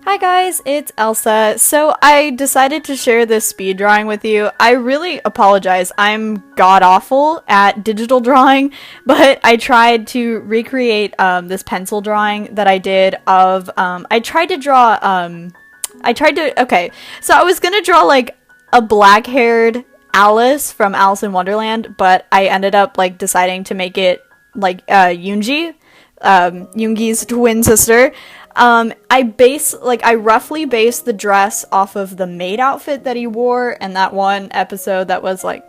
Hi guys, it's Elsa. So I decided to share this speed drawing with you. I really apologize. I'm god-awful at digital drawing, but I tried to recreate this pencil drawing that I did of okay, so I was gonna draw like a black-haired Alice from Alice in Wonderland, but I ended up like deciding to make it like Yoonji, Yoongi's twin sister. I roughly based the dress off of the maid outfit that he wore in that one episode that was like,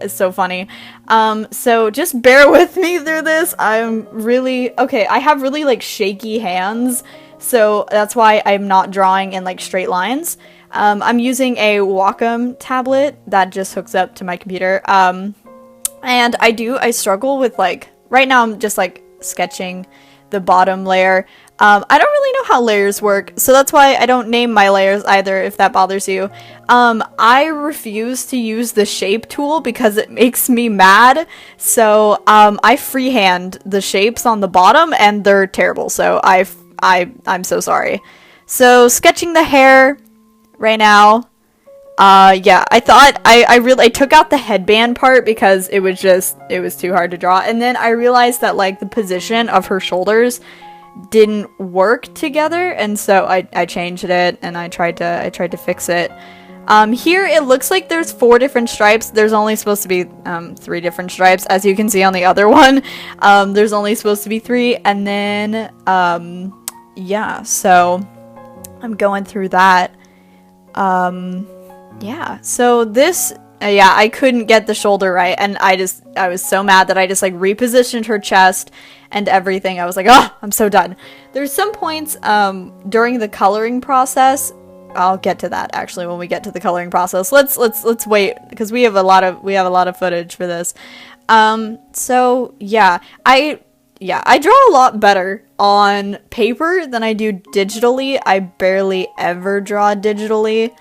it's so funny. So just bear with me through this. I have really like shaky hands, so that's why I'm not drawing in like straight lines. I'm using a Wacom tablet that just hooks up to my computer. And I struggle with like, right now I'm just like sketching the bottom layer. I don't really know how layers work, so that's why I don't name my layers either, if that bothers you. I refuse to use the shape tool because it makes me mad, so I freehand the shapes on the bottom and they're terrible, so I'm so sorry. So sketching the hair right now. Yeah, I thought I took out the headband part because it was too hard to draw, and then I realized that like the position of her shoulders didn't work together, and so I changed it and I tried to fix it. Here it looks like there's 4 different stripes. There's only supposed to be 3 different stripes, as you can see on the other one. There's only supposed to be 3, and then yeah, so I'm going through that. Yeah, so this, yeah, I couldn't get the shoulder right, and I was so mad that I just like repositioned her chest and everything. I was like, oh, I'm so done. There's some points during the coloring process. I'll get to that actually when we get to the coloring process. Let's wait because we have a lot of footage for this. So yeah, I draw a lot better on paper than I do digitally. I barely ever draw digitally.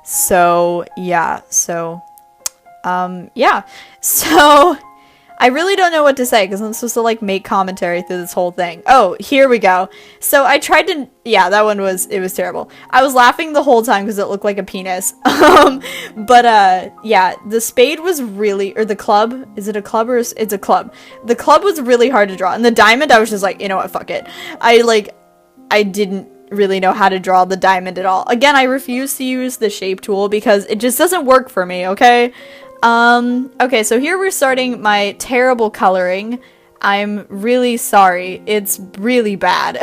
So yeah, so I really don't know what to say because I'm supposed to like make commentary through this whole thing. Oh, here we go. So I tried to, yeah, that one was terrible. I was laughing the whole time because it looked like a penis. Yeah, the spade was really, or the club, is it a club or it's a club? The club was really hard to draw, and the diamond, I was just like, you know what, fuck it. I didn't really know how to draw the diamond at all. Again, I refuse to use the shape tool because it just doesn't work for me, okay? Okay, so here we're starting my terrible coloring. I'm really sorry. It's really bad.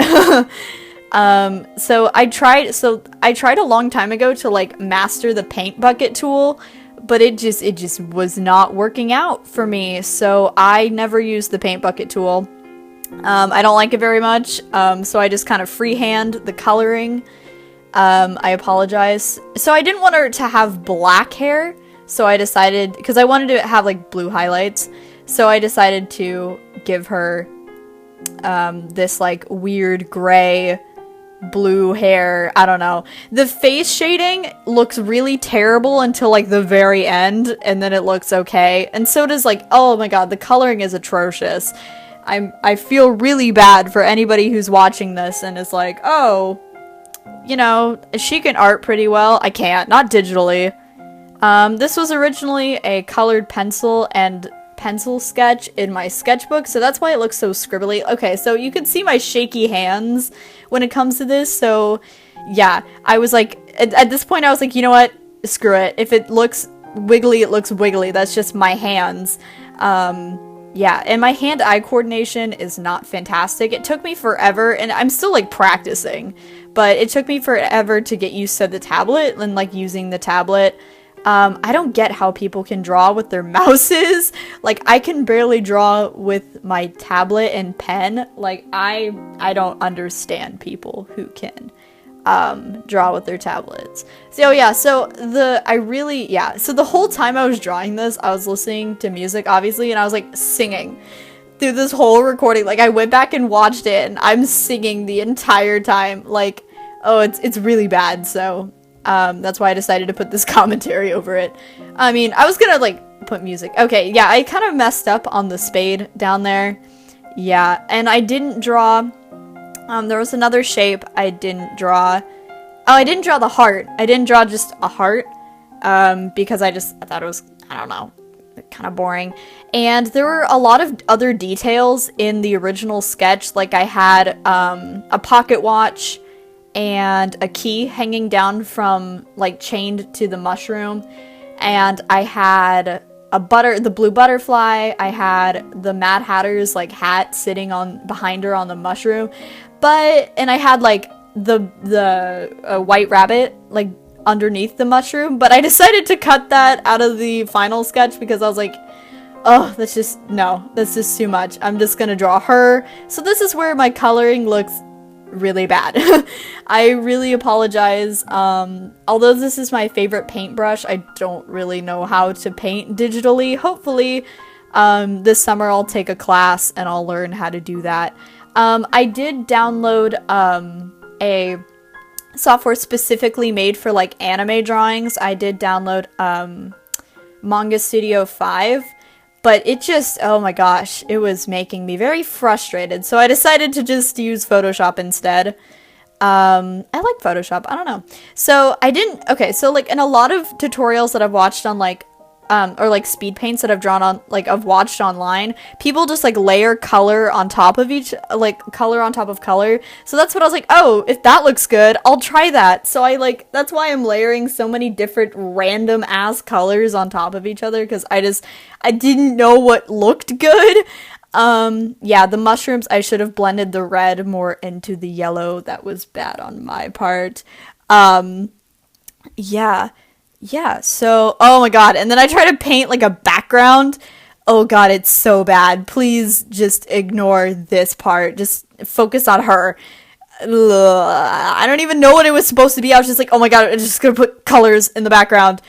So I tried a long time ago to like master the paint bucket tool, but it just was not working out for me. So I never used the paint bucket tool. I don't like it very much. So I just kind of freehand the coloring. I apologize. So I didn't want her to have black hair. So I decided, because I wanted to have like blue highlights, so I decided to give her this like weird gray blue hair. I don't know. The face shading looks really terrible until like the very end, and then it looks okay. And so does like, oh my god, the coloring is atrocious. I feel really bad for anybody who's watching this and is like, oh, you know, she can art pretty well. I can't, not digitally. This was originally a colored pencil and pencil sketch in my sketchbook, so that's why it looks so scribbly. Okay, so you can see my shaky hands when it comes to this, so yeah, I was like, at this point I was like, you know what, screw it. If it looks wiggly, it looks wiggly. That's just my hands. Yeah, and my hand-eye coordination is not fantastic. It took me forever, and I'm still like practicing, but it took me forever to get used to the tablet and like using the tablet. I don't get how people can draw with their mouses. Like, I can barely draw with my tablet and pen. Like, I don't understand people who can draw with their tablets. So yeah, so the whole time I was drawing this, I was listening to music, obviously, and I was like singing through this whole recording. Like, I went back and watched it, and I'm singing the entire time. Like, oh, it's really bad, so that's why I decided to put this commentary over it. I mean, I was gonna, like, put music. Okay, yeah, I kind of messed up on the spade down there. Yeah, and I didn't draw, there was another shape I didn't draw. Oh, I didn't draw the heart. I didn't draw just a heart, because I thought it was, I don't know, kind of boring. And there were a lot of other details in the original sketch, like I had a pocket watch and a key hanging down from, like, chained to the mushroom, and I had the blue butterfly, I had the Mad Hatter's, like, hat sitting on behind her on the mushroom, and I had, like, the white rabbit, like, underneath the mushroom, but I decided to cut that out of the final sketch because I was like, oh, that's just too much. I'm just gonna draw her. So this is where my coloring looks really bad. I really apologize. Although this is my favorite paintbrush, I don't really know how to paint digitally. Hopefully, this summer I'll take a class and I'll learn how to do that. I did download, a software specifically made for, like, anime drawings. I did download, Manga Studio 5, but it just, oh my gosh, it was making me very frustrated. So I decided to just use Photoshop instead. I like Photoshop, I don't know. So so, like, in a lot of tutorials that I've watched on, like, or, like, speed paints that I've watched online, people just, like, layer color on top of color on top of color. So that's what I was like, oh, if that looks good, I'll try that. So that's why I'm layering so many different random ass colors on top of each other, because I didn't know what looked good. Yeah, the mushrooms, I should have blended the red more into the yellow. That was bad on my part. Yeah, so, oh my god, and then I try to paint, like, a background. Oh god, it's so bad. Please just ignore this part. Just focus on her. Ugh, I don't even know what it was supposed to be. I was just like, oh my god, I'm just gonna put colors in the background.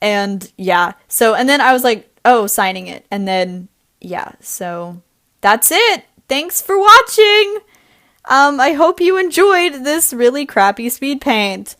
And yeah, so, and then I was like, oh, signing it. And then, yeah, so that's it. Thanks for watching. I hope you enjoyed this really crappy speed paint.